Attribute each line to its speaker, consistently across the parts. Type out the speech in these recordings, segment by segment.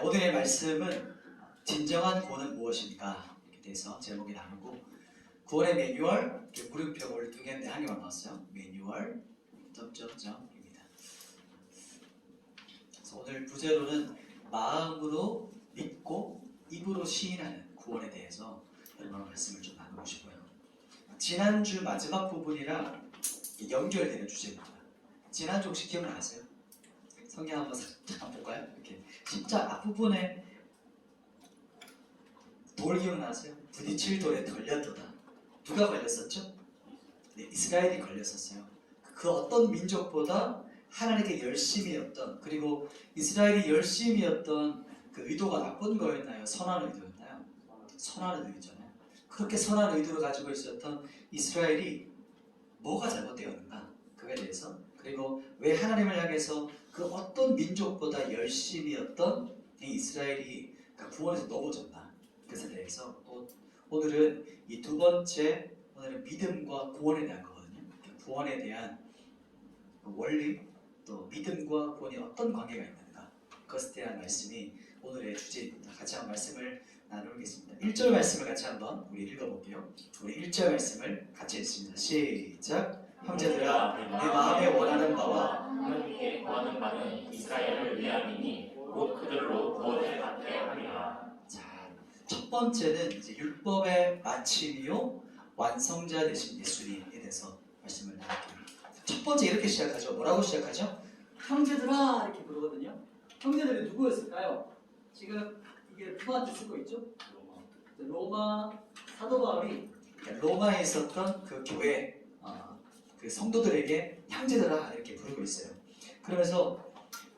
Speaker 1: 오늘의 말씀은 진정한 구원은 무엇인가 이렇게 돼서 제목이 나누고 구원의 매뉴얼 이렇게 물음표를 두 개인데 한 개만 넣었어요. 매뉴얼 점점점입니다. 그래서 오늘 부제로는 마음으로 믿고 입으로 시인하는 구원에 대해서 여러분 말씀을 좀 나누고 싶어요. 지난주 마지막 부분이랑 연결되는 주제입니다. 지난주 혹시 기억나세요? 성경 한번 잠깐 볼까요? 이렇게 10장 앞부분에 돌 기억나세요? 부딪힐 돌에 걸렸도다. 누가 걸렸었죠? 네, 이스라엘이 걸렸었어요. 그 어떤 민족보다 하나님께 열심이었던, 그리고 이스라엘이 열심이었던 그 의도가 나쁜 거였나요? 선한 의도였나요? 선한 의도였잖아요. 그렇게 선한 의도를 가지고 있었던 이스라엘이 뭐가 잘못되었는가? 그거에 대해서, 그리고 왜 하나님을 향해서 그 어떤 민족보다 열심이었던 이 이스라엘이 구원에서 넘어졌나? 그것에 대해서 오늘은 이 두 번째, 오늘은 믿음과 구원에 대한 거거든요. 구원에 대한 원리, 또 믿음과 구원이 어떤 관계가 있는가? 그것에 대한 말씀이 오늘의 주제입니다. 같이 한번 말씀을 나누겠습니다. 1절 말씀을 같이 한번 우리 읽어볼게요. 우리 1절 말씀을 같이 읽습니다. 시작! 형제들아, 내 마음에 원하는 바와
Speaker 2: 하나님께 구하는 바는 이스라엘을 위함이니 곧 그들로 구원을 받게 하리라.
Speaker 1: 자, 첫 번째는 이제 율법의 마침이요 완성자 되신 예수님에 대해서 말씀을 나눌게요. 첫 번째 이렇게 시작하죠. 뭐라고 시작하죠? 형제들아 이렇게 부르거든요. 형제들이 누구였을까요? 지금 이게 누구한테 쓰고 있죠? 로마 사도 바울이 로마에 있었던 그 교회 그 성도들에게 형제들아 이렇게 부르고 있어요. 그러면서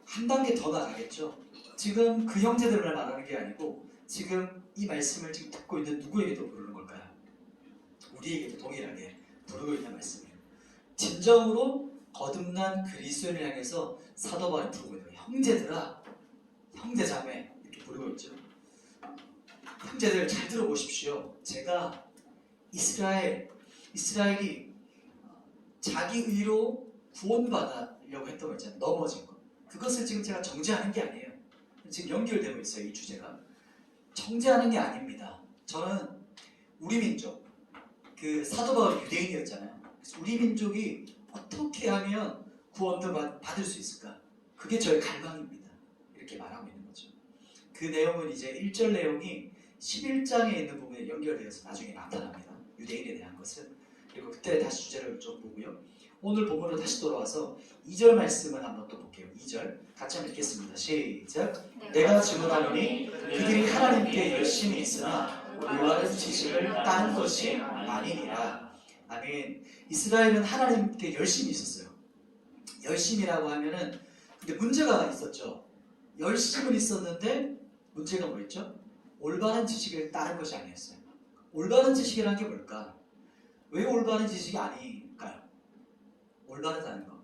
Speaker 1: 한 단계 더 나가겠죠. 지금 그 형제들을 말하는 게 아니고 지금 이 말씀을 지금 듣고 있는 누구에게도 부르는 걸까요? 우리에게도 동일하게 부르고 있는 말씀이에요. 진정으로 거듭난 그리스도인을 향해서 사도 바울이 부르고 있는 거예요. 형제들아, 형제자매 이렇게 부르고 있죠. 형제들 잘 들어보십시오. 제가 이스라엘이 자기 의로 구원받으려고 했던 거 있잖아요. 넘어진 거. 그것을 지금 제가 정죄하는 게 아니에요. 지금 연결되고 있어요. 이 주제가. 정죄하는 게 아닙니다. 저는 우리 민족, 그 사도 바울이 유대인이었잖아요. 그래서 우리 민족이 어떻게 하면 구원도 받을 수 있을까? 그게 저의 갈망입니다. 이렇게 말하고 있는 거죠. 그 내용은 이제 1절 내용이 11장에 있는 부분에 연결되어서 나중에 나타납니다. 유대인에 대한 것은. 그리고 그때 다시 주제를 좀 보고요. 오늘 본문으로 다시 돌아와서 2절 말씀을 한번 또 볼게요. 2절 같이 한번 읽겠습니다. 시작! 내가 증언하노니 그들이 하나님께 열심히 있으나 올바른 지식을 따는 것이 아니니라. 아멘. 이스라엘은 하나님께 열심히 있었어요. 열심이라고 하면은 근데 문제가 있었죠. 열심은 있었는데 문제가 뭐였죠? 올바른 지식을 따른 것이 아니었어요. 올바른 지식이라는 게 뭘까? 왜 올바른 지식이 아닐까요? 올바르다는 거.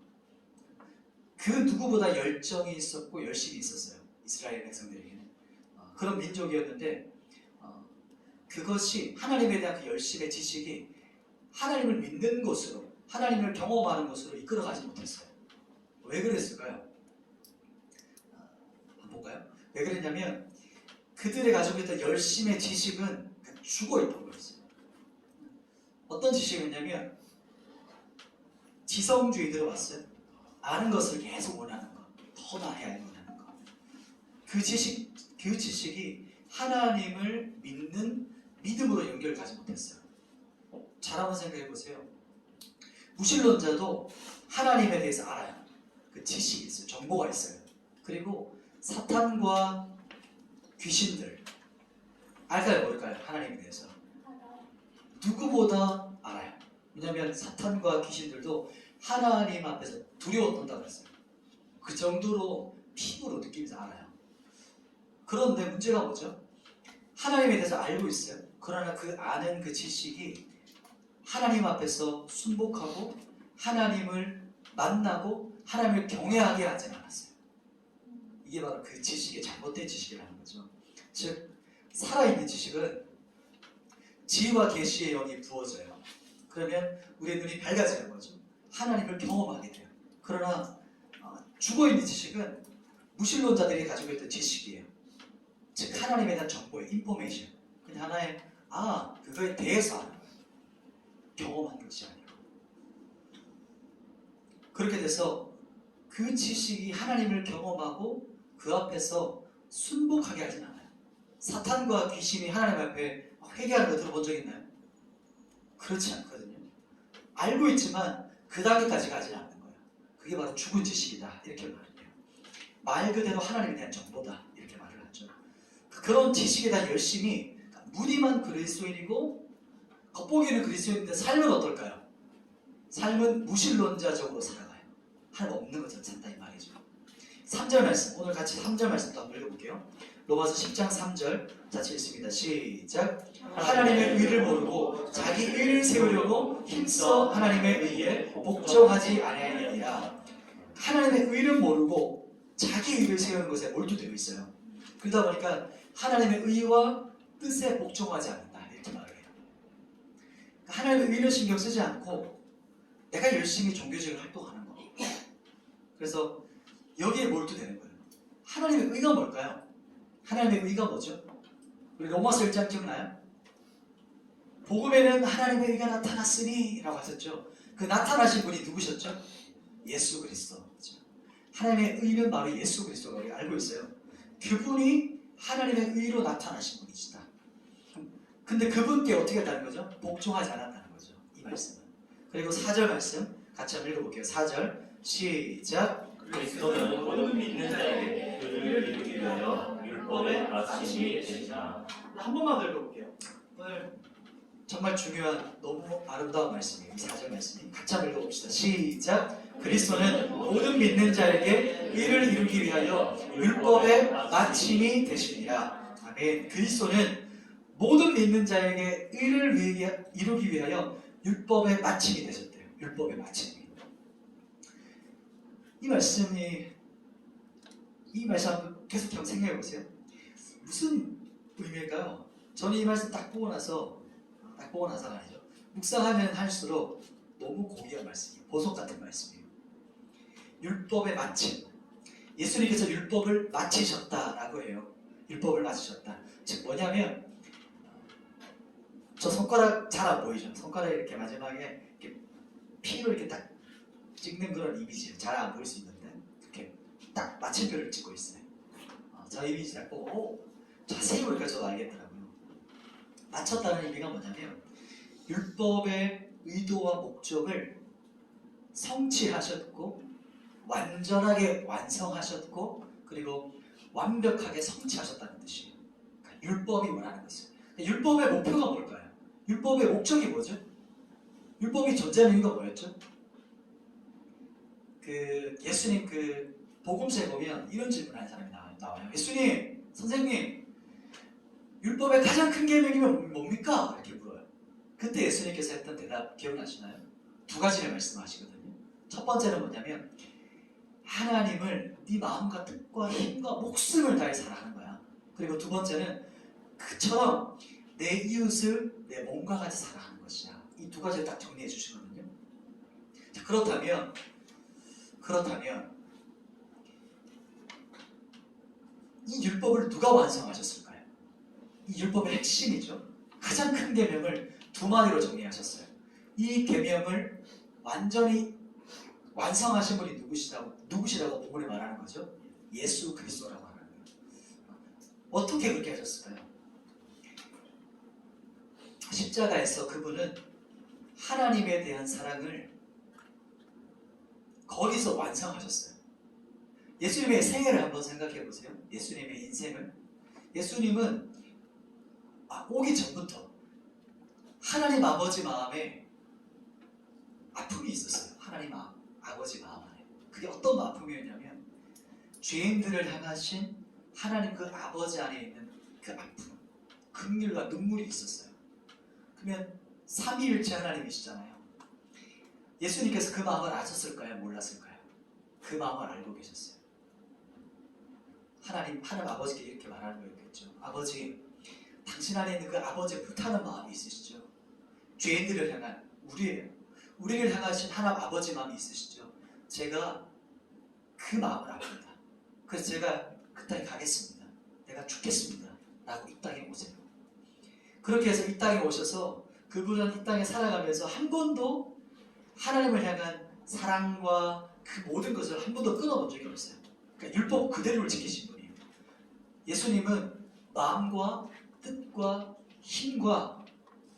Speaker 1: 그 누구보다 열정이 있었고 열심히 있었어요. 이스라엘 백성들에게는. 그런 민족이었는데 그것이 하나님에 대한 그 열심의 지식이 하나님을 믿는 곳으로, 하나님을 경험하는 곳으로 이끌어가지 못했어요. 왜 그랬을까요? 한번 볼까요? 왜 그랬냐면 그들이 가지고 있던 열심의 지식은 죽어있던 거였어요. 어떤 지식이었냐면 지성주의 들어봤어요? 아는 것을 계속 원하는 것, 더 많이 알고 원하는 것. 그 지식이 하나님을 믿는 믿음으로 연결가지 못했어요. 잘 한번 생각해 보세요. 무신론자도 하나님에 대해서 알아요. 그 지식이 있어요. 정보가 있어요. 그리고 사탄과 귀신들 알까요? 모를까요? 하나님에 대해서 누구보다 알아요. 왜냐하면 사탄과 귀신들도 하나님 앞에서 두려워 떤다고 했어요. 그 정도로 피부로 느끼면서 알아요. 그런데 문제가 뭐죠? 하나님에 대해서 알고 있어요. 그러나 그 아는 그 지식이 하나님 앞에서 순복하고 하나님을 만나고 하나님을 경외하게 하지 않았어요. 이게 바로 그 지식의 잘못된 지식이라는 거죠. 즉 살아있는 지식은 지혜와 계시의 영이 부어져요. 그러면 우리의 눈이 밝아지는 거죠. 하나님을 경험하게 돼요. 그러나 죽어있는 지식은 무신론자들이 가지고 있던 지식이에요. 하나님에 대한 정보예요. 인포메이션. 그냥 하나의 그거에 대해서 아는 거예요. 경험한 것이 아니고. 그렇게 돼서 그 지식이 하나님을 경험하고 그 앞에서 순복하게 하진 않아요. 사탄과 귀신이 하나님 앞에 회개하는 거 들어본 적 있나요? 그렇지 않거든요. 알고 있지만 그 단계까지 가지 않는 거예요. 그게 바로 죽은 지식이다 이렇게 말해요. 말 그대로 하나님에 대한 정보다 이렇게 말을 하죠. 그런 지식에 대한 열심이 무늬만 그리스도인이고 겉보기에는 그리스도인인데 삶은 어떨까요? 삶은 무신론자적으로 살아가요. 하나님 없는 것처럼 산다 이 말이죠. 3절 말씀, 오늘 같이 3절 말씀도 한번 읽어볼게요. 로마서 10장 3절 같이 읽습니다. 시작. 하나님의 의를 모르고 자기 의를 세우려고 힘써 하나님의 의에 복종하지 아니하느니라. 하나님의 의를 모르고 자기 의를 세우는 것에 몰두되어 있어요. 그러다 보니까 하나님의 의와 뜻에 복종하지 않는다 이렇게 말을 해요. 하나님의 의를 신경 쓰지 않고 내가 열심히 종교적인 활동하는 거. 그래서 여기에 몰두되는 거예요. 하나님의 의가 뭘까요? 하나님의 의가 뭐죠? 우리 로마서 1장 기억나요? 복음에는 하나님의 의가 나타났으니 라고 하셨죠. 그 나타나신 분이 누구셨죠? 예수 그리스도. 하나님의 의는 바로 예수 그리스도가 우리가 알고 있어요. 그분이 하나님의 의로 나타나신 분이시다. 근데 그분께 어떻게 했다는 거죠? 복종하지 않았다는 거죠. 이 말씀은. 그리고 4절 말씀 같이 한번 읽어볼게요. 4절 시작.
Speaker 2: 그리스도는 모든 믿는 자에게 의를 이루기 위하여 율법의 마침이 되시나.
Speaker 1: 한 번만 더 읽어볼게요. 오늘 정말 중요한 너무 아름다운 말씀이에요. 4절 말씀이 같이 한번 읽어봅시다. 시작. 그리스도는 모든 믿는 자에게 의를 이루기 위하여 율법의 마침이 되시니라. 아멘. 그리스도는 모든 믿는 자에게 의를 이루기 위하여 율법의 마침이 되셨대요. 율법의 마침이. 이 말씀 계속 한번 생각해 보세요. 무슨 의미일까요? 저는 이 말씀 딱 보고 나서가 아니죠. 묵상하면 할수록 너무 고귀한 말씀이에요. 보석 같은 말씀이에요. 율법의 마침. 예수님께서 율법을 마치셨다라고 해요. 율법을 마치셨다. 즉 뭐냐면 저 손가락 잘 안 보이죠? 손가락이 이렇게 마지막에 이렇게 피로 이렇게 딱 찍는 그런 이미지 잘 안 보일 수 있는데 이렇게 딱 마침표를 찍고 있어요. 저 이미지 딱 보고 자세히 보니까 저도 알겠더라고요. 마쳤다는 의미가 뭐냐면 율법의 의도와 목적을 성취하셨고 완전하게 완성하셨고 그리고 완벽하게 성취하셨다는 뜻이에요. 그러니까 율법이 원하는 것이에요. 율법의 목표가 뭘까요? 율법의 목적이 뭐죠? 율법이 존재하는 이유가 뭐였죠? 예수님 복음서에 보면 이런 질문하는 사람이 나와요. 예수님, 선생님, 율법의 가장 큰 계명이면 뭡니까? 이렇게 물어요. 그때 예수님께서 했던 대답 기억나시나요? 두 가지를 말씀하시거든요. 첫 번째는 뭐냐면 하나님을 네 마음과 뜻과 힘과 목숨을 다해 사랑하는 거야. 그리고 두 번째는 그처럼 내 이웃을 내 몸과 같이 사랑하는 것이야. 이 두 가지를 딱 정리해 주시거든요. 자, 그렇다면 이 율법을 누가 완성하셨을까요? 이 율법의 핵심이죠. 가장 큰 계명을 두 마디로 정리하셨어요. 이 계명을 완전히 완성하신 분이 누구시라고 본문에 말하는 거죠? 예수 그리스도라고 하는 거예요. 어떻게 그렇게 하셨을까요? 십자가에서 그분은 하나님에 대한 사랑을 거기서 완성하셨어요. 예수님의 생애를 한번 생각해 보세요. 예수님의 인생을. 예수님은 오기 전부터 하나님 아버지 마음에 아픔이 있었어요. 하나님 아버지 마음 안에. 그게 어떤 아픔이었냐면 죄인들을 향하신 하나님 그 아버지 안에 있는 그 아픔, 긍휼과 눈물이 있었어요. 그러면 삼위일체 하나님이시잖아요. 예수님께서 그 마음을 아셨을까요? 몰랐을까요? 그 마음을 알고 계셨어요. 하나님 아버지께 이렇게 말하는 거였겠죠. 아버지, 당신 안에 있는 그 아버지의 불타는 마음이 있으시죠. 죄인들을 향한 우리를 향하신 하나님 아버지 마음이 있으시죠. 제가 그 마음을 압니다. 그래서 제가 그 땅에 가겠습니다. 내가 죽겠습니다. 라고 이 땅에 오세요. 그렇게 해서 이 땅에 오셔서 그분은 이 땅에 살아가면서 한 번도 하나님을 향한 사랑과 그 모든 것을 한 번도 끊어본 적이 없어요. 그러니까 율법 그대로를 지키신 분이에요. 예수님은 마음과 뜻과 힘과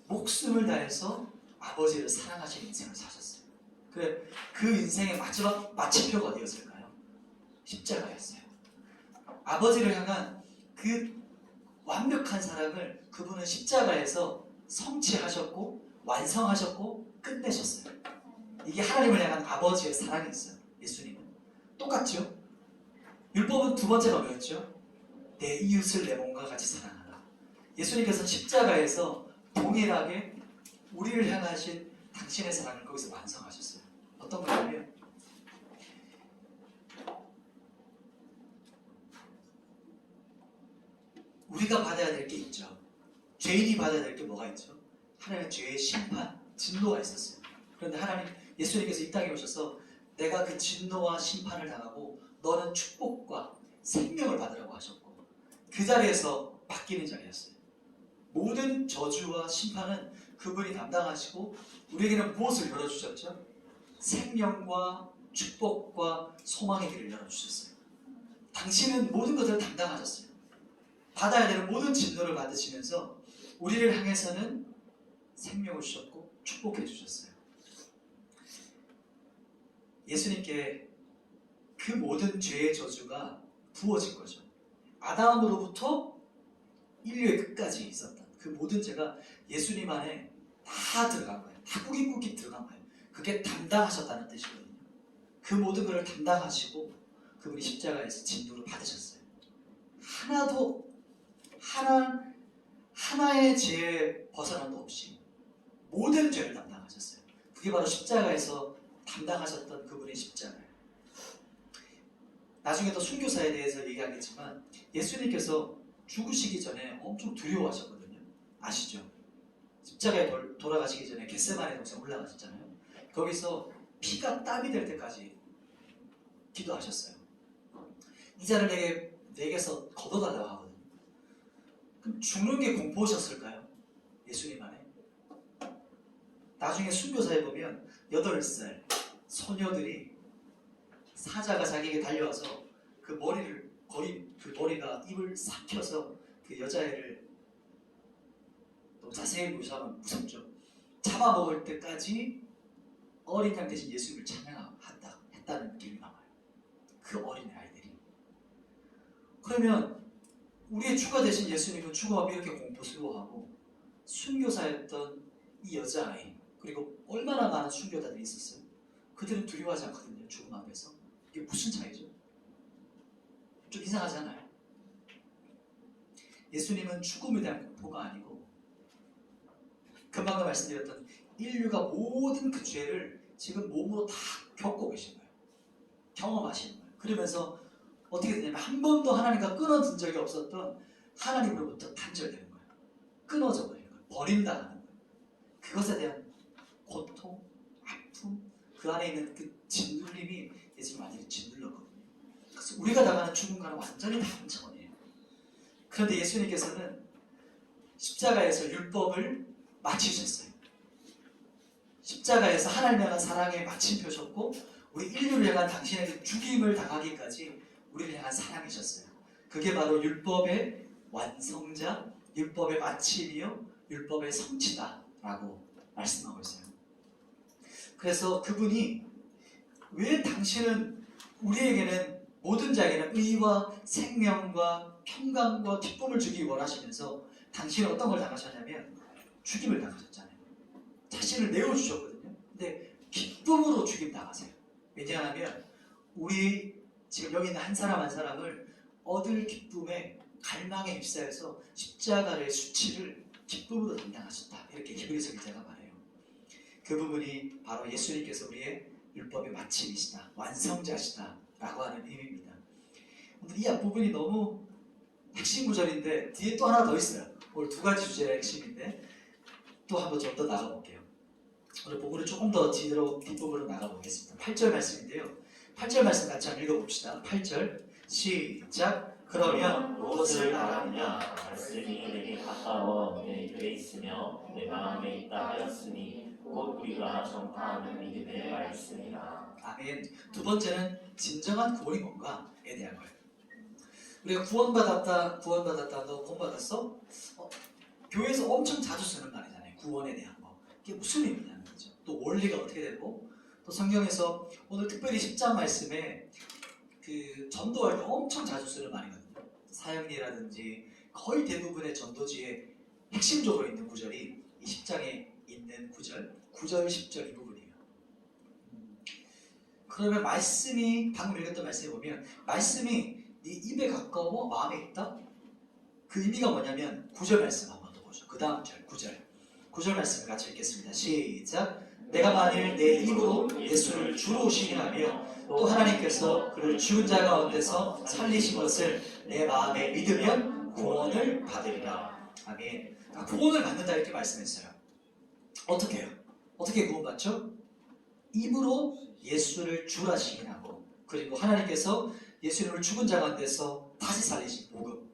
Speaker 1: 목숨을 다해서 아버지를 사랑하시는 인생을 사셨어요. 그 인생의 마지막 마침표가 어디였을까요? 십자가였어요. 아버지를 향한 그 완벽한 사랑을 그분은 십자가에서 성취하셨고 완성하셨고 끝내셨어요. 이게 하나님을 향한 아버지의 사랑이었어요. 예수님은 똑같죠? 율법은 두 번째가 뭐였죠? 내 이웃을 내 몸과 같이 사랑하라. 예수님께서 십자가에서 동일하게 우리를 향하신 당신의 사랑을 거기서 완성하셨어요. 어떤 거냐면 우리가 받아야 될 게 있죠. 죄인이 받아야 될 게 뭐가 있죠? 하나님의 죄의 심판, 진노가 있었어요. 그런데 하나님, 예수님께서 이 땅에 오셔서 내가 그 진노와 심판을 당하고 너는 축복과 생명을 받으라고 하셨고 그 자리에서 바뀌는 자리였어요. 모든 저주와 심판은 그분이 담당하시고 우리에게는 무엇을 열어주셨죠? 생명과 축복과 소망의 길을 열어주셨어요. 당신은 모든 것을 담당하셨어요. 받아야 되는 모든 진노를 받으시면서 우리를 향해서는 생명을 주셨고 축복해 주셨어요. 예수님께 그 모든 죄의 저주가 부어진 거죠. 아담으로부터 인류의 끝까지 있었던 그 모든 죄가 예수님 안에 다 들어간 거예요. 다 꾸깃꾸깃 들어간 거예요. 그게 담당하셨다는 뜻이거든요. 그 모든 것을 담당하시고 그분이 십자가에서 진노를 받으셨어요. 하나의 죄에 벗어남도 없이 모든 죄를 담당하셨어요. 그게 바로 십자가에서 담당하셨던 그분의 십자가예요. 나중에 또 순교사에 대해서 얘기하겠지만 예수님께서 죽으시기 전에 엄청 두려워하셨거든요. 아시죠? 십자가에 돌아가시기 전에 겟세마네 동산 올라가셨잖아요. 거기서 피가 땀이 될 때까지 기도하셨어요. 이 자를 내게서 걷어달라고 하거든요. 그럼 죽는 게 공포셨을까요? 예수님 안에? 나중에 순교사에 보면 8살 소녀들이 사자가 자기에게 달려와서 그 머리를 거의 그 머리가 입을 삭혀서 그 여자애를 너무 자세히 보시면 무섭죠. 잡아먹을 때까지 어린 양 대신 예수님을 찬양했다는 기록이 나와요. 그 어린 아이들이. 그러면 우리의 주가 되신 예수님은 죽음하면 이렇게 공포스러워하고 순교사였던 이 여자아이 그리고 얼마나 많은 순교자들이 있었어요. 그들은 두려워하지 않거든요. 죽음 앞에서. 이게 무슨 차이죠? 좀 이상하잖아요. 예수님은 죽음에 대한 공포가 아니고 금방도 말씀드렸던 인류가 모든 그 죄를 지금 몸으로 다 겪고 계신 거예요. 경험하시는 거예요. 그러면서 어떻게 되냐면 한 번도 하나님과 끊어진 적이 없었던 하나님으로부터 단절되는 거예요. 끊어져 버리는 거예요. 버린다는 거예요. 그것에 대한 고통, 아픔, 그 안에 있는 그 짓눌림이 예수님 완전히 짓눌렀거든요. 그래서 우리가 당하는 죽음과는 완전히 다른 차원이에요. 그런데 예수님께서는 십자가에서 율법을 마치셨어요. 십자가에서 하나님 향한 사랑의 마침표셨고 우리 인류를 향한 당신에게 죽임을 당하기까지 우리를 향한 사랑이셨어요. 그게 바로 율법의 완성자, 율법의 마침이요, 율법의 성취다라고 말씀하고 있어요. 그래서 그분이 왜 당신은 우리에게는 모든 자에게는 의와 생명과 평강과 기쁨을 주기 원하시면서 당신은 어떤 걸 당하셨냐면 죽임을 당하셨잖아요. 자신을 내어주셨거든요. 근데 기쁨으로 죽임 당하세요. 왜냐하면 우리 지금 여기 있는 한 사람 한 사람을 얻을 기쁨에 갈망에 휩싸여서 십자가의 수치를 기쁨으로 감당하셨다. 이렇게 히브리서 기자가 말해요. 그 부분이 바로 예수님께서 우리의 율법의 마침이시다, 완성자시다 라고 하는 의미입니다. 이 앞부분이 너무 핵심 구절인데 뒤에 또 하나 더 있어요. 오늘 두 가지 주제가 핵심인데 또 한번 좀 더 나가볼게요. 오늘 부분을 조금 더 뒷부분으로 나가보겠습니다. 8절 말씀인데요. 8절 말씀 같이 한번 읽어봅시다. 8절 시작. 그러면
Speaker 2: 무엇을 말하느냐? 말씀이 내게 가까워 내 입에 있으며 내 마음에 있다 하였으니 곧 우리가 전파하는 믿음의 말씀이라.
Speaker 1: 아멘. 두 번째는 진정한 구원이 뭔가에 대한 거예요. 우리가 구원받았다, 너 구원받았어? 교회에서 엄청 자주 쓰는 말이잖아요. 구원에 대한 거. 이게 무슨 의미냐는 거죠. 또 원리가 어떻게 되고, 또 성경에서 오늘 특별히 10장 말씀에 그 전도할 때 엄청 자주 쓰는 말이거든요. 사역리라든지 거의 대부분의 전도지에 핵심적으로 있는 구절이 이 10장에 있는 구절, 9절, 10절 이 부분이에요. 그러면 말씀이 방금 읽었던 말씀에 보면 말씀이 네 입에 가까워 마음에 있다? 그 의미가 뭐냐면 9절 말씀 한번 더 보죠. 그 다음 절 9절 말씀 같이 읽겠습니다. 시작. 내가 만일 내 입으로 예수를 주로 시인하며 또 하나님께서 그를 죽은 자 가운데서 살리신 것을 내 마음에 믿으면 구원을 받으리라. 아멘. 구원을 받는다 이렇게 말씀했어요. 어떻게 해요? 어떻게 구원받죠? 입으로 예수를 주라 시인하고 그리고 하나님께서 예수님을 죽은 자 가운데서 다시 살리신 복음,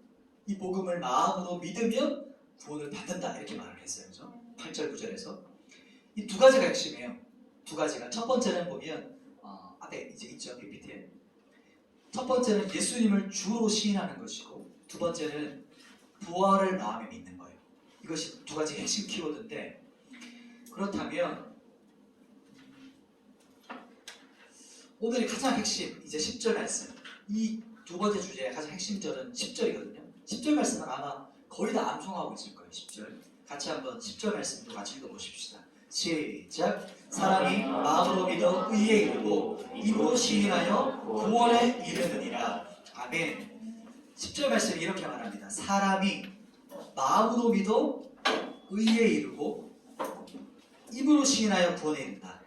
Speaker 1: 이 복음을 마음으로 믿으면 구원을 받는다 이렇게 말을 했어요. 그죠? 8절 9절에서 이 두 가지가 핵심이에요. 두 가지가 첫 번째는 보면 앞에 이제 있죠. PPT에 첫 번째는 예수님을 주로 시인하는 것이고 두 번째는 부활을 마음에 믿는 거예요. 이것이 두 가지 핵심 키워드인데 그렇다면 오늘의 가장 핵심 이제 10절 말씀 이 두 번째 주제의 가장 핵심절은 10절이거든요. 10절 말씀은 아마 거의 다 암송하고 있을 거예요. 10절 같이 한번 10절 말씀도 같이 읽어보십시다. 시작. 사람이 마음으로 믿어 의에 이르고 입으로 시인하여 구원에 이르느니라. 아멘. 10절 말씀이 이렇게 말합니다. 사람이 마음으로 믿어 의에 이르고 입으로 시인하여 구원에 이른다.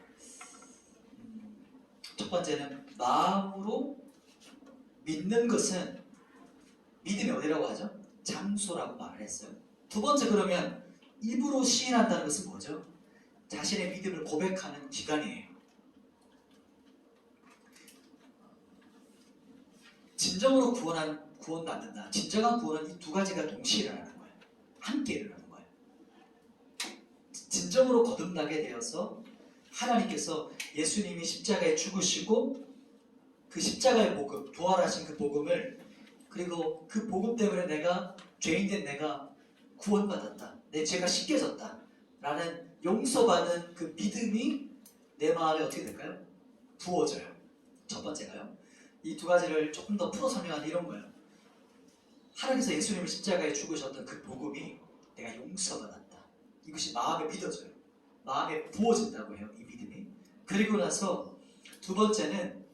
Speaker 1: 첫 번째는 마음으로 믿는 것은 믿음이 어디라고 하죠? 장소라고 말을 했어요. 두 번째 그러면 입으로 시인한다는 것은 뭐죠? 자신의 믿음을 고백하는 기간이에요. 진정으로 구원받는다. 진정한 구원은 이 두 가지가 동시에 일어나는 거예요. 함께 일어나는 거예요. 진정으로 거듭나게 되어서 하나님께서 예수님이 십자가에 죽으시고 그 십자가의 복음, 부활하신 그 복음을 그리고 그 복음 때문에 내가 죄인된 내가 구원받았다. 내 죄가 씻겨졌다. 라는 용서받은 그 믿음이 내 마음에 어떻게 될까요? 부어져요. 첫 번째가요. 이 두 가지를 조금 더 풀어 설명하는 이런 거예요. 하나님께서 예수님을 십자가에 죽으셨던 그 복음이 내가 용서받았다. 이것이 마음에 믿어져요. 마음에 부어진다고 해요. 이 믿음이. 그리고 나서 두 번째는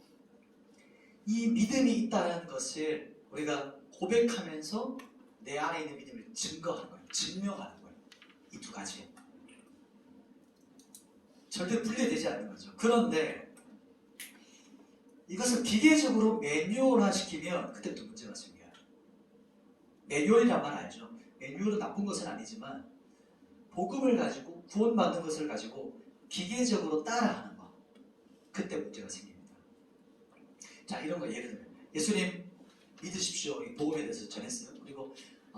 Speaker 1: 이 믿음이 있다는 것을 우리가 고백하면서 내 안에 있는 믿음을 증거하는 거예요. 증명하는 거예요. 이 두 가지. 절대 분리되지 않는 거죠. 그런데 이것을 기계적으로 매뉴얼화 시키면 그때부터 문제가 생겨요. 매뉴얼이란 말 알죠? 매뉴얼은 나쁜 것은 아니지만 복음을 가지고 구원받는 것을 가지고 기계적으로 따라하는 거 그때 문제가 생깁니다. 자 이런 거 예를 들면 예수님 믿으십시오. 이 복음에 대해서 전했어요. 그리고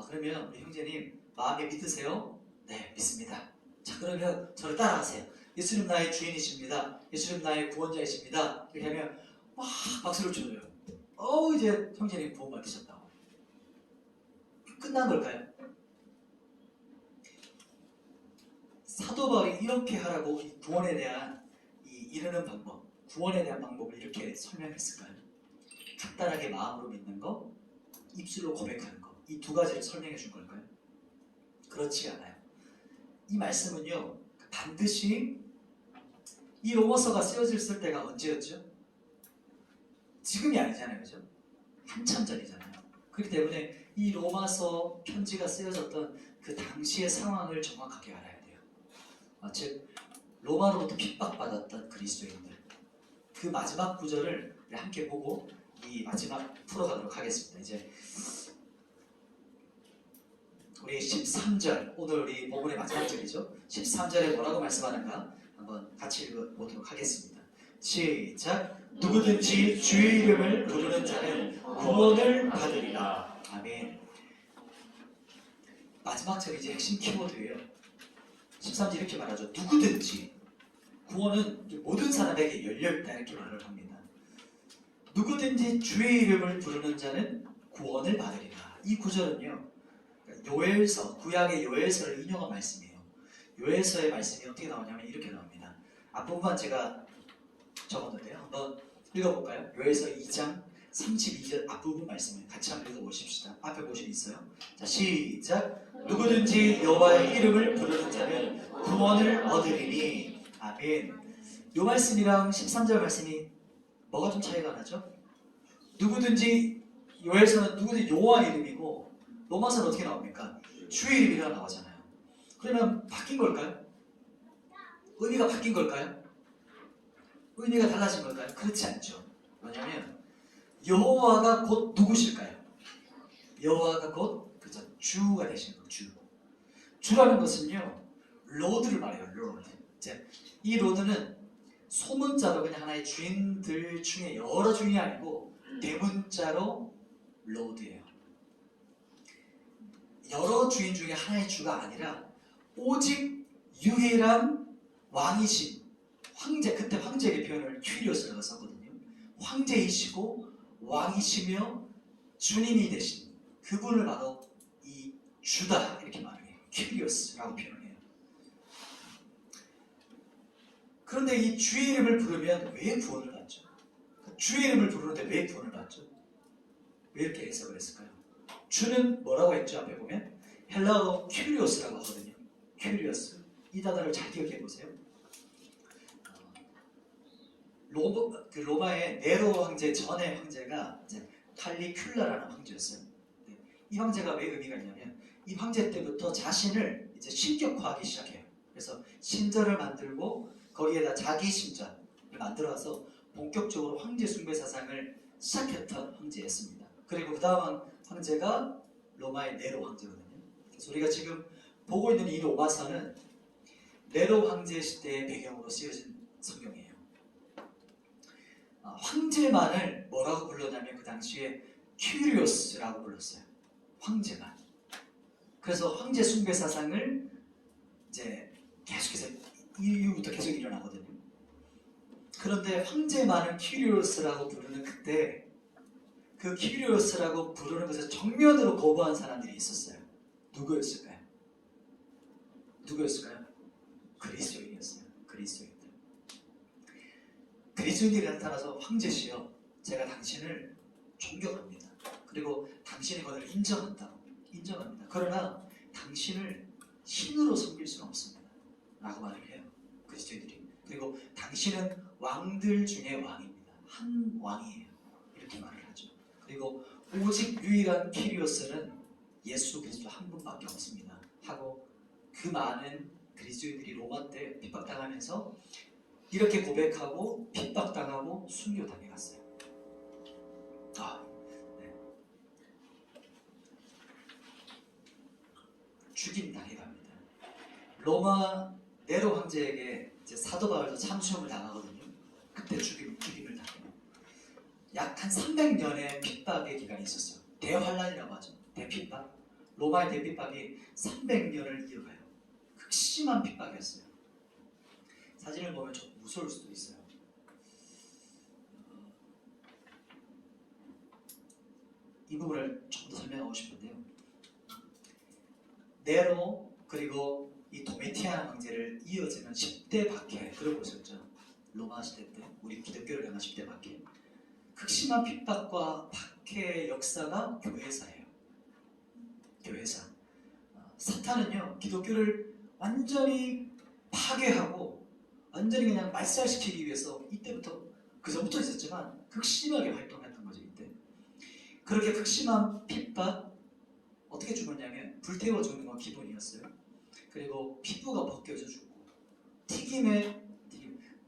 Speaker 1: 그러면 우리 형제님 마음에 믿으세요? 네 믿습니다. 자 그러면 저를 따라하세요. 예수님 나의 주인이십니다. 예수님 나의 구원자이십니다. 이렇게 하면 막 박수를 쳐줘요. 이제 형제님 구원 받으셨다고. 끝난 걸까요? 사도 바울이 이렇게 하라고 이 구원에 대한 이르는 방법, 구원에 대한 방법을 이렇게 설명했을까요? 간단하게 마음으로 믿는 거, 입술로 고백하는 거, 이 두 가지를 설명해 준 걸까요? 그렇지 않아요. 이 말씀은요, 반드시 이 로마서가 쓰여졌을 때가 언제였죠? 지금이 아니잖아요, 그죠? 한참 전이잖아요. 그렇기 때문에 이 로마서 편지가 쓰여졌던 그 당시의 상황을 정확하게 알아야 돼요. 즉 로마로부터 핍박받았던 그리스도인들 그 마지막 구절을 함께 보고 이 마지막 풀어가도록 하겠습니다. 이제 우리 13절 오늘 우리 본문의 마지막 절이죠. 13절에 뭐라고 말씀하는가 한번 같이 읽어보도록 하겠습니다. 시작. 누구든지 주의 이름을 부르는 자는 구원을 받으리라. 아멘. 마지막 절이 이제 핵심 키워드예요. 13절 이렇게 말하죠. 누구든지 구원은 모든 사람에게 열려있다 이렇게 말을 합니다. 누구든지 주의 이름을 부르는 자는 구원을 받으리라. 이 구절은요, 요엘서, 구약의 요엘서를 인용한 말씀이에요. 요엘서의 말씀이 어떻게 나오냐면 이렇게 나옵니다. 앞부분만 제가 적었는데요. 한번 읽어볼까요? 요엘서 2장 32절 앞부분 말씀을 같이 한번 읽어보십시다. 앞에 보시면 있어요. 자, 시작. 누구든지 여호와의 이름을 부르는 자는 구원을 얻으리니. 아멘. 요 말씀이랑 13절 말씀이 뭐가 좀 차이가 나죠? 누구든지, 요엘서는 누구든지 여호와 이름이고 로마서는 어떻게 나옵니까? 주의 이름이라 나오잖아요. 그러면 바뀐 걸까요? 의미가 바뀐 걸까요? 의미가 달라진 걸까요? 그렇지 않죠. 왜냐하면 여호와가 곧 누구실까요? 여호와가 곧 그죠, 주가 되시는 거예요. 주라는 것은요, 로드를 말해요. 로드. 이 로드는 소문자로 그냥 하나의 주인들 중에 여러 주인이 아니고 대문자로 로드예요. 여러 주인 중에 하나의 주가 아니라 오직 유일한 왕이신 황제, 그때 황제의 표현을 큐리오스라고 썼거든요. 황제이시고 왕이시며 주님이 되신 그분을 바로 이 주다 이렇게 말해요. 큐리오스라고 표현해요. 그런데 이 주의 이름을 부르면 왜 구원을 받죠? 주의 이름을 부르는데 왜 구원을 받죠? 왜 이렇게 해석을 했을까요? 주는 뭐라고 했죠? 앞에 보면 헬라어 큐리오스라고 하거든요. 큐리오스. 이 단어를 잘 기억해 보세요. 로마의 네로 황제 전의 황제가 이제 칼리큘라라는 황제였어요. 이 황제가 왜 의미가 있냐면 이 황제 때부터 자신을 이제 신격화하기 시작해요. 그래서 신전을 만들고 거기에다 자기 신전을 만들어서 본격적으로 황제 숭배 사상을 시작했던 황제였습니다. 그리고 그 다음 황제가 로마의 네로 황제거든요. 그래서 우리가 지금 보고 있는 이 로마서는 네로 황제 시대의 배경으로 쓰여진 성경이에요. 황제만을 뭐라고 불렀냐면 그 당시에 큐리오스라고 불렀어요. 황제만. 그래서 황제 숭배 사상을 이제 계속해서 이후부터 계속 일어나거든요. 그런데 황제만을 큐리오스라고 부르는 그때 그 큐리오스라고 부르는 것을 정면으로 거부한 사람들이 있었어요. 누구였을까요? 그리스도인이었어요. 그리스도인들. 그리스도인들이 나타나서 황제시여, 제가 당신을 존경합니다. 그리고 당신의 권위를 인정합니다. 그러나 당신을 신으로 섬길 수는 없습니다. 라고 말을 해요. 그리스도인들이. 그리고 당신은 왕들 중에 왕입니다. 한 왕이에요. 이렇게 말을 하죠. 그리고 오직 유일한 키리오스는 예수 그리스도 한 분밖에 없습니다. 하고 그 많은 그리스도인들이 로마 때 핍박당하면서 이렇게 고백하고 핍박당하고 순교당해 갔어요. 네. 죽임당해 갑니다. 로마 네로 황제에게 이제 사도 바울도 참수형을 당하거든요. 그때 죽임을 당해요. 약 한 300년의 핍박의 기간이 있었어요. 대환란이라고 하죠. 대핍박. 로마의 대핍박이 300년을 이어가요. 극심한 핍박이었어요. 사진을 보면 좀 무서울 수도 있어요. 이 부분을 좀 더 설명하고 싶은데요. 네로 그리고 이 도미티안 황제를 이어지는 10대 박해 들어보셨죠? 로마 시대 때 우리 기독교를 향한 10대 박해. 극심한 핍박과 박해의 역사가 교회사예요. 교회사. 사탄은요 기독교를 완전히 파괴하고 완전히 그냥 말살시키기 위해서 이때부터 그 전부터 있었지만 극심하게 활동했던 거죠. 이때 그렇게 극심한 핍박, 어떻게 죽었냐면 불태워 죽는 건 기본이었어요. 그리고 피부가 벗겨져 죽고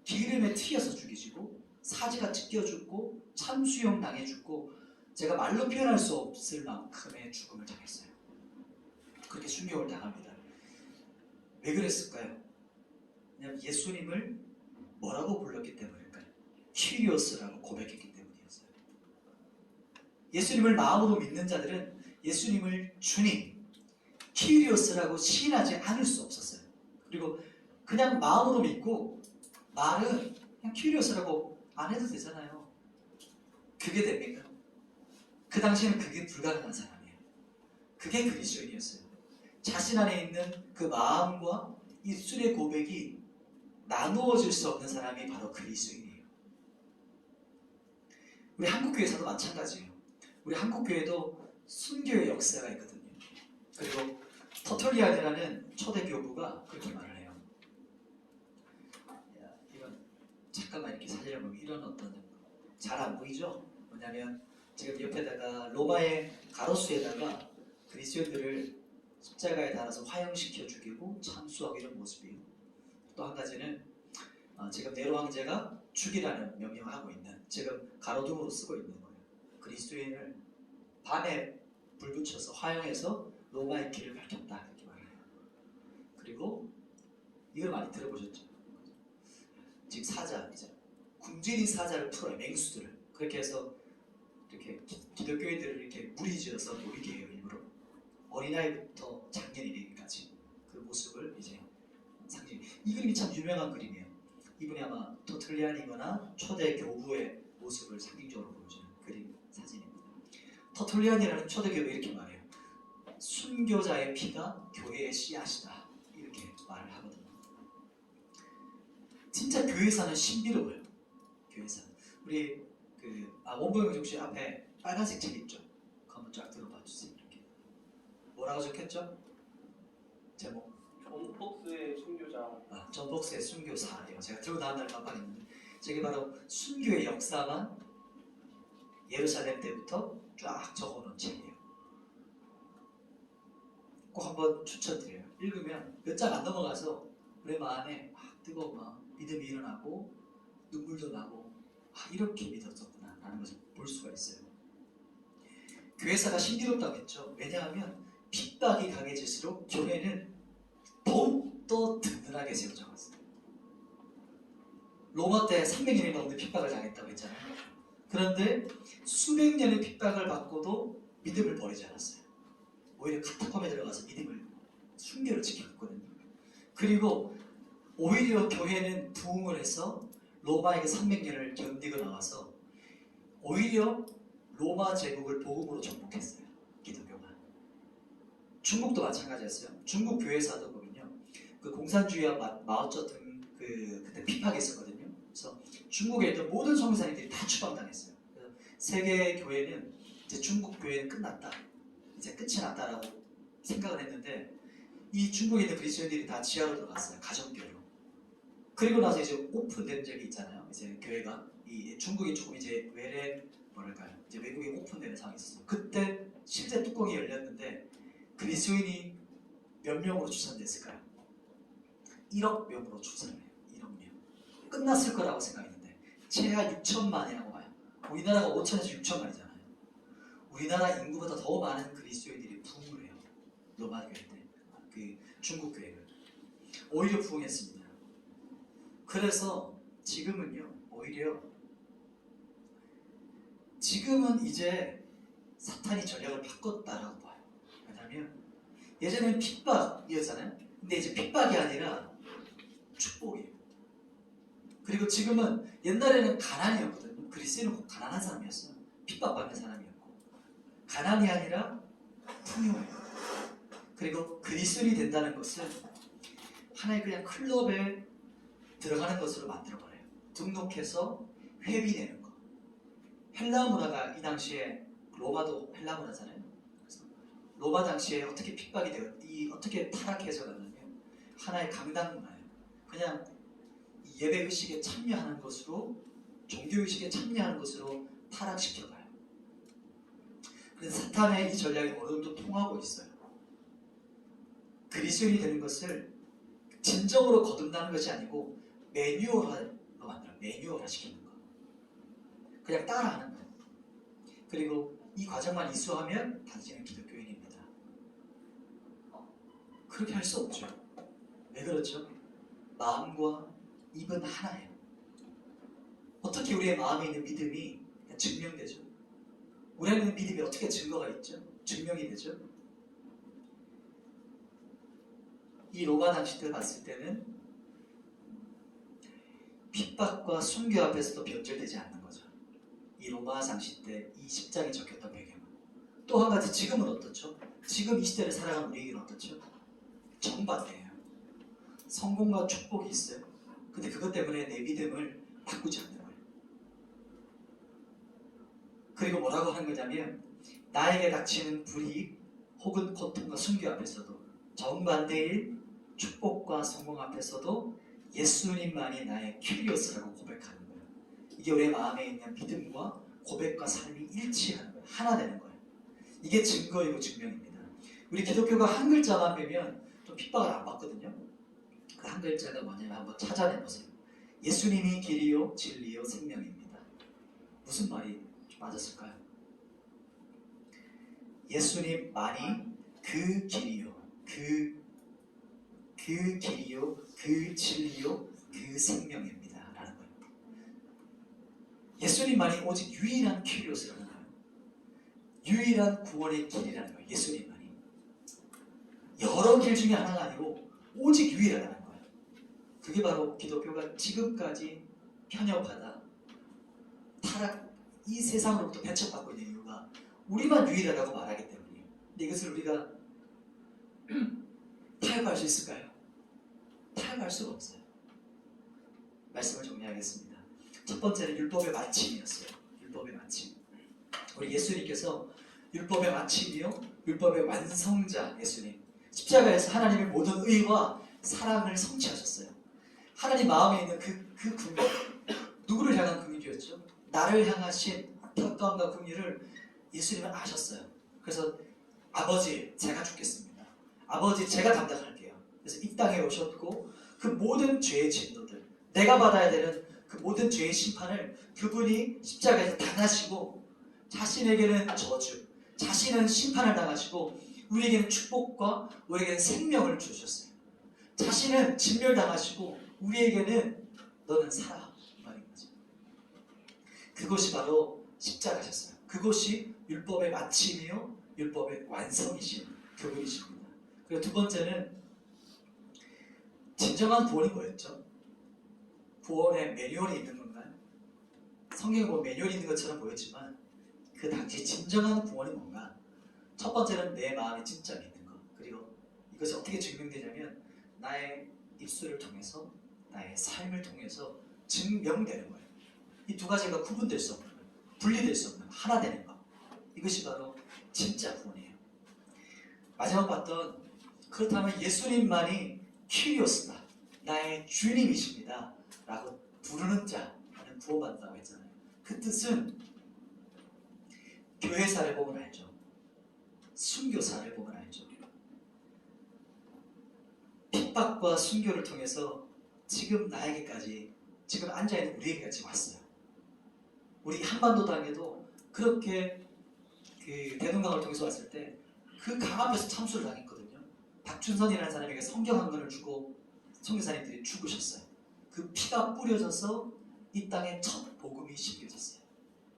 Speaker 1: 기름에 튀어서 죽이시고 사지가 찢겨 죽고 참수형 당해 죽고 제가 말로 표현할 수 없을 만큼의 죽음을 당했어요. 그렇게 순교를 당합니다. 왜 그랬을까요? 왜냐하면 예수님을 뭐라고 불렀기 때문일까요? 큐리오스라고 고백했기 때문이었어요. 예수님을 마음으로 믿는 자들은 예수님을 주님, 키리오스라고 시인하지 않을 수 없었어요. 그리고 그냥 마음으로 믿고 말은 그냥 키리오스라고 안 해도 되잖아요. 그게 됩니까? 그 당시에는 그게 불가능한 사람이에요. 그게 그리스도인이었어요. 자신 안에 있는 그 마음과 입술의 고백이 나누어질 수 없는 사람이 바로 그리스도인이에요. 우리 한국교회에서도 마찬가지예요. 우리 한국교회도 순교의 역사가 있거든요. 그리고 터털리안이라는 초대 교부가 그렇게 말을 해요. 이런 잠깐만 이렇게 사진을 보면 이런 어떤 잘 안 보이죠? 뭐냐면 지금 옆에다가 로마의 가로수에다가 그리스도인들을 십자가에 달아서 화형시켜 죽이고 참수하고 이런 모습이에요. 또 한 가지는 지금 네로 황제가 죽이라는 명령을 하고 있는, 지금 가로등으로 쓰고 있는 거예요. 그리스도인을 밤에 불 붙여서 화형해서 로마의 길을 밝혔다 이렇게 말해요. 그리고 이걸 많이 들어보셨죠? 즉 사자, 이제 굶주린 사자를 풀어요. 맹수들을. 그렇게 해서 이렇게 기독교인들을 이렇게 무리지어서 놀이게 해요. 일부러 어린아이부터 장년이까지 그 모습을 이제 상징. 이 그림이 참 유명한 그림이에요. 이분이 아마 터툴리안이거나 초대 교부의 모습을 상징적으로 보여주는 그림 사진입니다. 터툴리안이라는 초대 교부 이렇게 말해요. 순교자의 피가 교회의 씨앗이다 이렇게 말을 하거든요. 진짜 교회사는 신비로워요. 교회사. 우리 원보영 중심 앞에 빨간색 책 있죠? 그거 한번 쫙 들어봐 주세요. 이렇게 뭐라고 적혔죠? 제목.
Speaker 3: 존 폭스의 순교자.
Speaker 1: 존 폭스의 순교사예요. 제가 들고 나온 날 깜빡했는데 저게 바로 순교의 역사만 예루살렘 때부터 쫙 적어놓은 책이에요. 꼭 한번 추천드려요. 읽으면 몇 장 안 넘어가서 우리 마음에 뜨거운 마음, 믿음이 일어나고 눈물도 나고 이렇게 믿었었구나 라는 것을 볼 수가 있어요. 교회사가 신비롭다고 했죠. 왜냐하면 핍박이 강해질수록 교회는 더욱더 든든하게 세워져 갔어요. 로마 때 300년이 넘는 핍박을 당했다고 했잖아요. 그런데 수백 년의 핍박을 받고도 믿음을 버리지 않았어요. 오히려 카타콤에 들어가서 믿음을, 순교를 지켰거든요. 그리고 오히려 교회는 부흥을 해서 로마에게 300년을 견디고 나와서 오히려 로마 제국을 복음으로 정복했어요. 기독교가. 중국도 마찬가지였어요. 중국 교회사도 보면요, 그 공산주의와 마오쩌둥 그때 핍박이 있었거든요. 그래서 중국에 있던 모든 선교사님들이 다 추방당했어요. 그래서 세계 교회는 이제 중국 교회는 끝났다, 이제 끝이 났다라고 생각을 했는데 이 중국에 있는 그리스도인들이 다 지하로 들어갔어요. 가정교회로. 그리고 나서 이제 오픈된 적이 있잖아요. 이제 교회가 이 중국이 조금 이제 이제 외국에 오픈되는 상황이 있었어요. 그때 실제 뚜껑이 열렸는데 그리스도인이 몇 명으로 추산됐을까요? 1억 명으로 추산을 해요. 1억 명. 끝났을 거라고 생각했는데 최하 6천만이라고 봐요. 우리나라가 5천에서 6천만이잖아요. 우리나라 인구보다 더 많은 그리스도인들이 부흥을 해요. 로마 교회 때, 그 중국 교회를 오히려 부흥했습니다. 그래서 지금은요, 오히려 지금은 이제 사탄이 전략을 바꿨다라고 봐요. 왜냐하면 예전에는 핍박이었잖아요. 근데 이제 핍박이 아니라 축복이에요. 그리고 지금은, 옛날에는 가난이었거든요. 그리스도인은 꼭 가난한 사람이었어요. 핍박받는 사람이었고, 가난이 아니라 풍요예요. 그리고 그리스도인이 된다는 것은 하나의 그냥 클럽에 들어가는 것으로 만들어버려요. 등록해서 회비 내는 거. 헬라 문화가 이 당시에, 로마도 헬라 문화잖아요. 그래서 로마 당시에 어떻게 핍박이 어떻게 타락해서 갔냐면 하나의 강당 문화예요. 그냥 예배 의식에 참여하는 것으로, 종교 의식에 참여하는 것으로 타락시켜가요. 그래서 사탄의 이 전략이 어느 정도 통하고 있어요. 그리스도인이 되는 것을 진정으로 거듭나는 것이 아니고 매뉴얼로 만들어요. 매뉴얼화 시키는 거. 그냥 따라하는 거예요. 그리고 이 과정만 이수하면 당신은 기독교인입니다. 그렇게 할 수 없죠. 왜 그렇죠? 마음과 입은 하나예요. 어떻게 우리의 마음에 있는 믿음이 증명되죠? 우리에게 있는 믿음이 어떻게 증거가 있죠? 증명이 되죠. 이 로마 당시 때 봤을 때는 핍박과 순교 앞에서도 변절되지 않는 거죠. 이 로마 당시 때 이 10장이 적혔던 배경은. 또 한 가지 지금은 어떻죠? 지금 이 시대를 살아가는 우리에게는 어떻죠? 정반대예요. 성공과 축복이 있어요. 근데 그것 때문에 내 믿음을 바꾸지 않는 거예요. 그리고 뭐라고 하는 거냐면 나에게 닥치는 불이익 혹은 고통과 순교 앞에서도 정반대일 축복과 성공 앞에서도 예수님만이 나의 큐리오스라고 고백하는 거예요. 이게 우리의 마음에 있는 믿음과 고백과 삶이 일치하는 거예요. 하나 되는 거예요. 이게 증거이고 증명입니다. 우리 기독교가 한 글자만 빼면 좀 핍박을 안 받거든요. 그 한 글자가 뭐냐면 한번 찾아내보세요. 예수님이 길이요 진리요 생명입니다. 무슨 말이 좀 맞았을까요? 예수님만이 그 길이요 그 길이요 그 진리요 그 생명입니다 라는 거예요. 예수님만이 오직 유일한 큐리오스라는 거예요. 유일한 구원의 길이라는 거예요. 예수님만이 여러 길 중에 하나가 아니고 오직 유일하다는 거예요. 그게 바로 기독교가 지금까지 편협하다 타락 이 세상으로부터 배척받고 있는 이유가 우리만 유일하다고 말하기 때문이에요. 근데 이것을 우리가 타협할 수 있을까요? 타협할 수가 없어요. 말씀을 정리하겠습니다. 첫 번째는 율법의 마침이었어요. 율법의 마침. 우리 예수님께서 율법의 마침이요 율법의 완성자 예수님 십자가에서 하나님의 모든 의와 사랑을 성취하셨어요. 하나님 마음에 있는 그 긍휼 누구를 향한 긍휼이었죠? 나를 향하신 안타까움과 긍휼을 예수님은 아셨어요. 그래서 아버지 제가 죽겠습니다. 아버지 제가 담당할게요. 그래서 이 땅에 오셨고 그 모든 죄의 진노들 내가 받아야 되는 그 모든 죄의 심판을 그분이 십자가에서 당하시고 자신에게는 저주 자신은 심판을 당하시고 우리에게는 축복과 우리에게는 생명을 주셨어요. 자신은 진멸당하시고 우리에게는 너는 살아 이 말인 거죠. 그것이 바로 십자가셨어요. 그것이 율법의 마침이요 율법의 완성이신 그분이십니다. 그리고 두 번째는 진정한 구원이 뭐였죠? 구원의 매뉴얼이 있는 건가요? 성경에 보면 매뉴얼이 있는 것처럼 보였지만 그 당시 진정한 구원이 뭔가? 첫 번째는 내 마음에 진짜 믿는 것. 그리고 이것이 어떻게 증명되냐면 나의 입술을 통해서 나의 삶을 통해서 증명되는 거예요. 이 두 가지가 구분될 수 없는 거예요. 분리될 수 없는 하나 되는 것. 이것이 바로 진짜 구원이에요. 마지막 봤던 그렇다면 예수님만이 큐리오스다. 나의 주님이십니다. 라고 부르는 자는 구원받는다고 했잖아요. 그 뜻은 교회사를 보면 알죠. 순교사를 보면 알죠. 핍박과 순교를 통해서 지금 나에게까지 지금 앉아있는 우리에게까지 왔어요. 우리 한반도 당에도 그렇게 그 대동강을 통해서 왔을 때 그 강 앞에서 참수를 당했거든요. 박준선이라는 사람에게 성경 한 권을 주고 선교사님들이 죽으셨어요. 그 피가 뿌려져서 이 땅에 첫 복음이 심겨졌어요.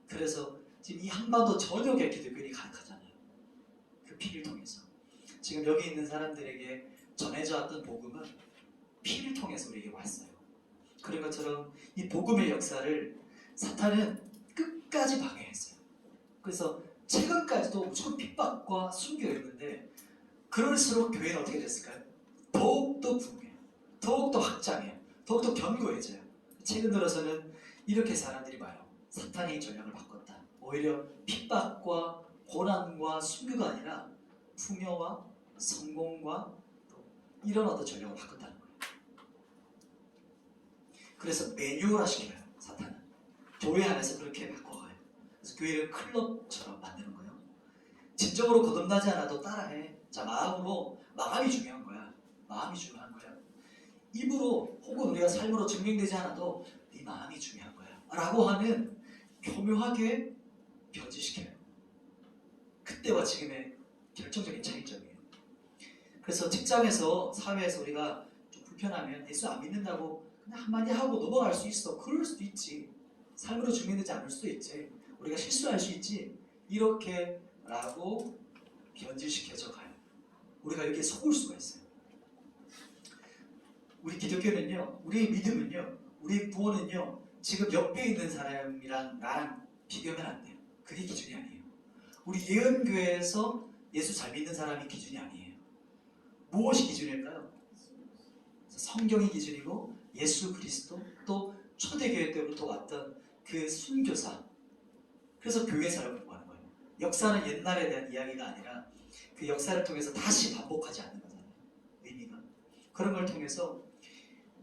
Speaker 1: 그래서 지금 이 한반도 전역에 기독교인이 가득하잖아요. 그 피를 통해서 지금 여기 있는 사람들에게 전해져 왔던 복음은 피를 통해서 우리에게 왔어요. 그런 것처럼 이 복음의 역사를 사탄은 끝까지 방해했어요. 그래서 최근까지도 무조건 핍박과 순교였는데 그럴수록 교회는 어떻게 됐을까요? 더욱더 붕괴해요. 더욱더 확장해요. 더욱더 견고해져요. 최근 들어서는 이렇게 사람들이 봐요. 사탄의 전략을 바꿨다. 오히려 핍박과 고난과 순교가 아니라 풍요와 성공과 또 이런 어떤 전략을 바꿨다는 거예요. 그래서 매뉴얼화 시켜요. 사탄은. 교회 안에서 그렇게 바꿔가요. 그래서 교회를 클럽처럼 만드는 거예요. 진정으로 거듭나지 않아도 따라해. 자, 마음이 중요한 거야. 마음이 중요한 거야. 입으로 혹은 우리가 삶으로 증명되지 않아도 네 마음이 중요한 거야. 라고 하는 교묘하게 변질시켜요. 그때와 지금의 결정적인 차이점이에요. 그래서 직장에서 사회에서 우리가 좀 불편하면 예수 안 믿는다고 그냥 한마디 하고 넘어갈 수 있어. 그럴 수도 있지. 삶으로 증명되지 않을 수도 있지. 우리가 실수할 수 있지. 이렇게 라고 변질시켜져 가요. 우리가 여기에 속을 수가 있어요. 우리 기독교는요, 우리 믿음은요, 우리 구원은요, 지금 옆에 있는 사람이랑 나랑 비교하면 안 돼요. 그게 기준이 아니에요. 우리 예언교회에서 예수 잘 믿는 사람이 기준이 아니에요. 무엇이 기준일까요? 성경이 기준이고 예수 그리스도 또 초대교회 때부터 왔던 그 순교사. 그래서 교회사라고 하는 거예요. 역사는 옛날에 대한 이야기가 아니라 그 역사를 통해서 다시 반복하지 않는 거잖아요. 의미가. 그런 걸 통해서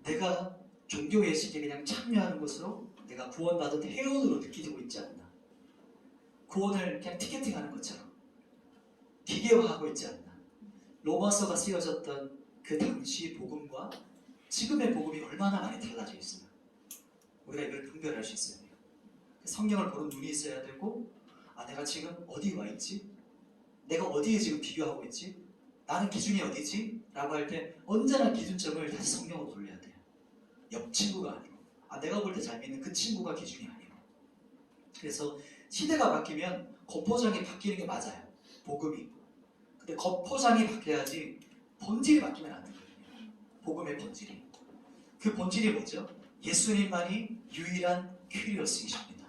Speaker 1: 내가 종교 예식에 그냥 참여하는 것으로 내가 구원받은 회원으로 느끼고 있지 않나. 구원을 그냥 티켓팅하는 것처럼 기계화하고 있지 않나. 로마서가 쓰여졌던 그 당시 복음과 지금의 복음이 얼마나 많이 달라져 있어요. 우리가 이걸 분별할 수 있어야 돼요. 성경을 보는 눈이 있어야 되고, 아, 내가 지금 어디 와 있지? 내가 어디에 지금 비교하고 있지? 나는 기준이 어디지? 라고 할 때 언제나 기준점을 다시 성경으로 돌려야 돼요. 옆 친구가 아니고, 아, 내가 볼 때 잘 믿는 그 친구가 기준이 아니고. 그래서 시대가 바뀌면 겉포장이 바뀌는 게 맞아요. 복음이. 근데 겉포장이 바뀌어야지 본질이 바뀌면 안 되거든요. 복음의 본질이. 그 본질이 뭐죠? 예수님만이 유일한 큐리오스이십니다.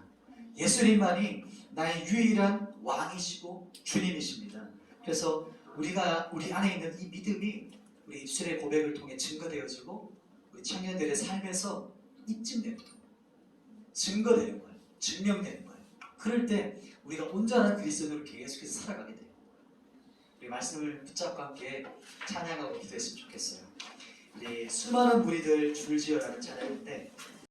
Speaker 1: 예수님만이 나의 유일한 왕이시고 주님이십니다. 그래서 우리가 우리 안에 있는 이 믿음이 우리 입술의 고백을 통해 증거되어지고 우리 청년들의 삶에서 입증되는 거예요. 증거되는 거예요. 증명되는 거예요. 그럴 때 우리가 온전한 그리스도인으로 계속해서 살아가게 돼요. 우리 말씀을 붙잡고 함께 찬양하고 기도했으면 좋겠어요. 우리 수많은 무리들 줄지어라는 찬양인데